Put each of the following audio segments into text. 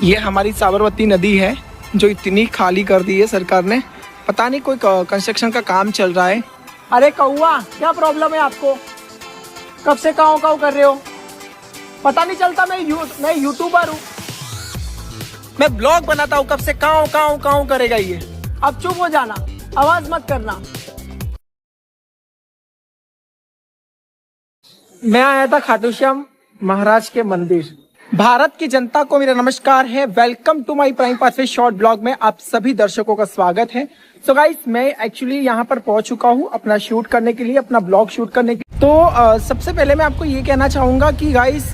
ये हमारी साबरमती नदी है जो इतनी खाली कर दी है सरकार ने। पता नहीं कोई कंस्ट्रक्शन का काम चल रहा है। अरे कौआ, क्या प्रॉब्लम है आपको? कब से काऊ काऊ कर रहे हो? पता नहीं चलता मैं यूट्यूबर हूँ। मैं ब्लॉग बनाता हूँ, कब से काऊ काऊ काऊ करेगा ये। अब चुप हो जाना, आवाज मत करना। मैं आया था खाटू श्याम महाराज के मंदिर। भारत की जनता को मेरा नमस्कार है। Welcome to my prime pathway short blog में आप सभी दर्शकों का स्वागत है। सो गाइस, मैं एक्चुअली यहाँ पर पहुंच चुका हूँ अपना शूट करने के लिए, अपना ब्लॉग शूट करने के लिए। तो सबसे पहले मैं आपको ये कहना चाहूंगा कि गाइस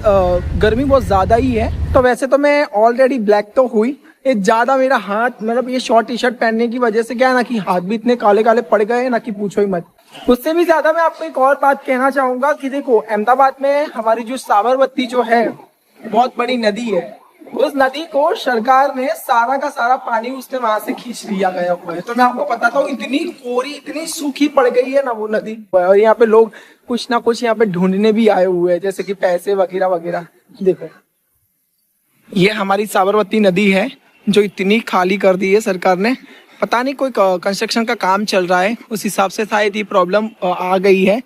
गर्मी बहुत ज्यादा ही है। तो वैसे तो मैं ऑलरेडी ब्लैक तो हुई, ये ज्यादा मेरा हाथ, मतलब ये शॉर्ट टी शर्ट पहनने की वजह से क्या है ना कि हाथ भी इतने काले काले पड़ गए ना कि पूछो ही मत। उससे भी ज्यादा मैं आपको एक और बात कहना चाहूंगा कि देखो, अहमदाबाद में हमारी जो साबरमती जो है बहुत बड़ी नदी है। उस नदी को सरकार ने सारा का सारा पानी उसने वहां से खींच लिया गया हुआ है। तो मैं आपको बताता हूँ, इतनी कोरी, इतनी सूखी पड़ गई है ना वो नदी। और यहाँ पे लोग कुछ ना कुछ यहाँ पे ढूंढने भी आए हुए हैं, जैसे कि पैसे वगैरह वगैरह। देखो, ये हमारी साबरमती नदी है जो इतनी खाली कर दी है सरकार ने। पता नहीं कोई कंस्ट्रक्शन का काम चल रहा है, उस हिसाब से शायद ये प्रॉब्लम आ गई है।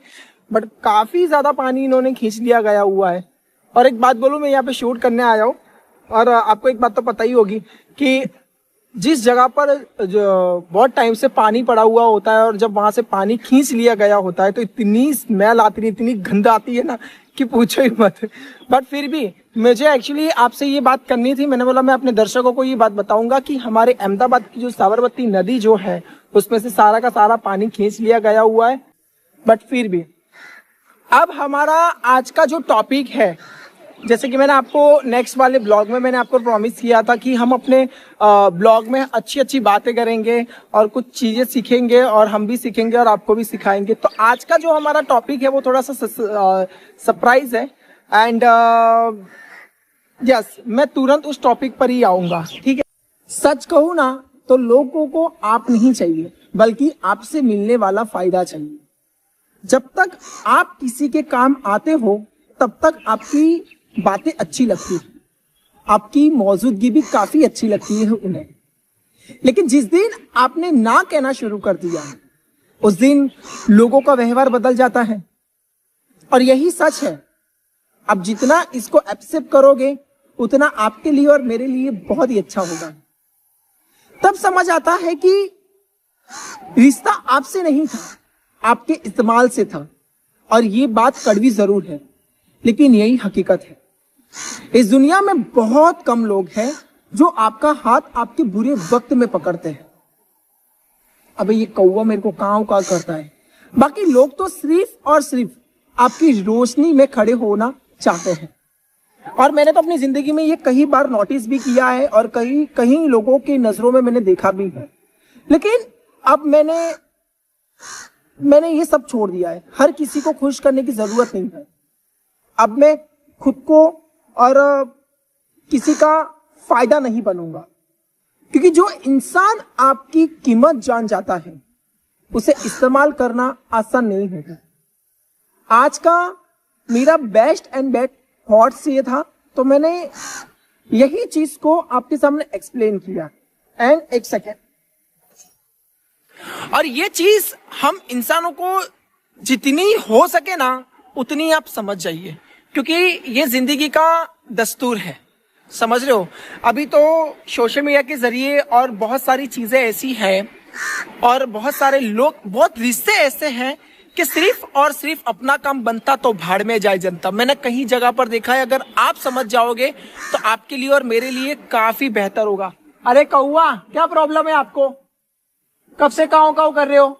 बट काफी ज्यादा पानी इन्होंने खींच लिया गया हुआ है। और एक बात बोलूं, मैं यहाँ पे शूट करने आया हूँ और आपको एक बात तो पता ही होगी कि जिस जगह पर जो बहुत टाइम से पानी पड़ा हुआ होता है और जब वहां से पानी खींच लिया गया होता है तो इतनी स्मेल आती है, इतनी गंध आती है ना कि पूछो ही मत। बट फिर भी मुझे एक्चुअली आपसे ये बात करनी थी। मैंने बोला मैं अपने दर्शकों को ये बात बताऊंगा कि हमारे अहमदाबाद की जो साबरमती नदी जो है उसमें से सारा का सारा पानी खींच लिया गया हुआ है। बट फिर भी अब हमारा आज का जो टॉपिक है, जैसे कि मैंने आपको नेक्स्ट वाले ब्लॉग में मैंने आपको प्रॉमिस किया था कि हम अपने ब्लॉग में अच्छी अच्छी बातें करेंगे और कुछ चीजें सीखेंगे और हम भी सीखेंगे और आपको भी सिखाएंगे। तो आज का जो हमारा टॉपिक है वो थोड़ा सा सरप्राइज है। एंड यस, मैं तुरंत उस टॉपिक पर ही आऊंगा, ठीक है। सच कहूँ ना तो लोगों को आप नहीं चाहिए, बल्कि आपसे मिलने वाला फायदा चाहिए। जब तक आप किसी के काम आते हो तब तक आपकी बातें अच्छी लगती है, आपकी मौजूदगी भी काफी अच्छी लगती है उन्हें। लेकिन जिस दिन आपने ना कहना शुरू कर दिया उस दिन लोगों का व्यवहार बदल जाता है। और यही सच है। आप जितना इसको एक्सेप्ट करोगे उतना आपके लिए और मेरे लिए बहुत ही अच्छा होगा। तब समझ आता है कि रिश्ता आपसे नहीं था, आपके इस्तेमाल से था। और ये बात कड़वी जरूर है, लेकिन यही हकीकत है। इस दुनिया में बहुत कम लोग हैं जो आपका हाथ आपके बुरे वक्त में पकड़ते हैं। अबे ये कौवा मेरे को काव का करता है। बाकी लोग तो सिर्फ और सिर्फ आपकी रोशनी में खड़े होना चाहते हैं। और मैंने तो अपनी जिंदगी में ये कई बार नोटिस भी किया है और कई कहीं लोगों की नजरों में मैंने देखा भी है। लेकिन अब मैंने ये सब छोड़ दिया है। हर किसी को खुश करने की जरूरत नहीं है। अब मैं खुद को और किसी का फायदा नहीं बनूंगा, क्योंकि जो इंसान आपकी कीमत जान जाता है उसे इस्तेमाल करना आसान नहीं होता। आज का मेरा बेस्ट एंड बेस्ट थॉट्स ये था, तो मैंने यही चीज को आपके सामने एक्सप्लेन किया। एंड एक सेकेंड, और ये चीज हम इंसानों को जितनी हो सके ना उतनी आप समझ जाइए, क्योंकि ये जिंदगी का दस्तूर है। समझ रहे हो? अभी तो सोशल मीडिया के जरिए और बहुत सारी चीजें ऐसी हैं और बहुत सारे लोग, बहुत रिश्ते ऐसे हैं कि सिर्फ और सिर्फ अपना काम बनता तो भाड़ में जाए जनता। मैंने कहीं जगह पर देखा है, अगर आप समझ जाओगे तो आपके लिए और मेरे लिए काफी बेहतर होगा। अरे कौआ, क्या प्रॉब्लम है आपको? कब से काऊ काऊ कर रहे हो?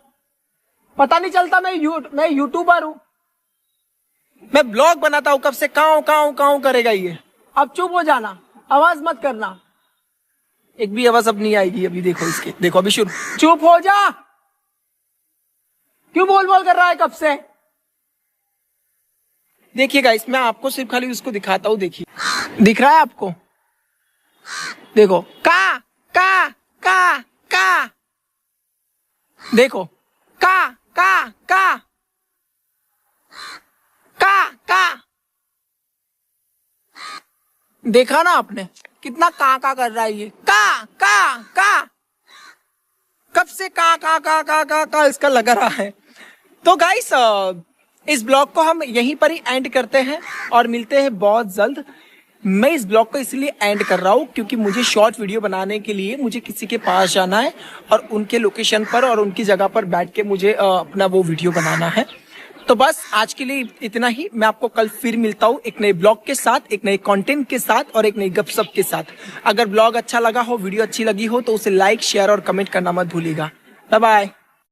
पता नहीं चलता मैं यूट्यूबर हूँ। मैं ब्लॉग बनाता हूँ, कब से काऊ काऊ काऊ करेगा ये। अब चुप हो जाना, आवाज मत करना। एक भी आवाज अब नहीं आएगी। अभी देखो इसके, देखो अभी शुरू। चुप हो जा। क्यों बोल बोल कर रहा है कब से? देखिएगा, इसमें आपको सिर्फ खाली उसको दिखाता हूँ। देखिए, दिख रहा है आपको? देखो, का का का का, देखो, का का का का का, देखा ना आपने? कितना का कर रहा है ये, का कब से का इसका लगा रहा है। तो गाइस इस ब्लॉग को हम यहीं पर ही एंड करते हैं और मिलते हैं बहुत जल्द। मैं इस ब्लॉग को इसलिए एंड कर रहा हूँ क्योंकि मुझे शॉर्ट वीडियो बनाने के लिए मुझे किसी के पास जाना है और उनके लोकेशन पर और उनकी जगह पर बैठ के मुझे अपना वो वीडियो बनाना है। तो बस आज के लिए इतना ही। मैं आपको कल फिर मिलता हूँ एक नए ब्लॉग के साथ, एक नए कंटेंट के साथ और एक नई गपशप के साथ। अगर ब्लॉग अच्छा लगा हो, वीडियो अच्छी लगी हो तो उसे लाइक, शेयर और कमेंट करना मत भूलिएगा। Bye bye.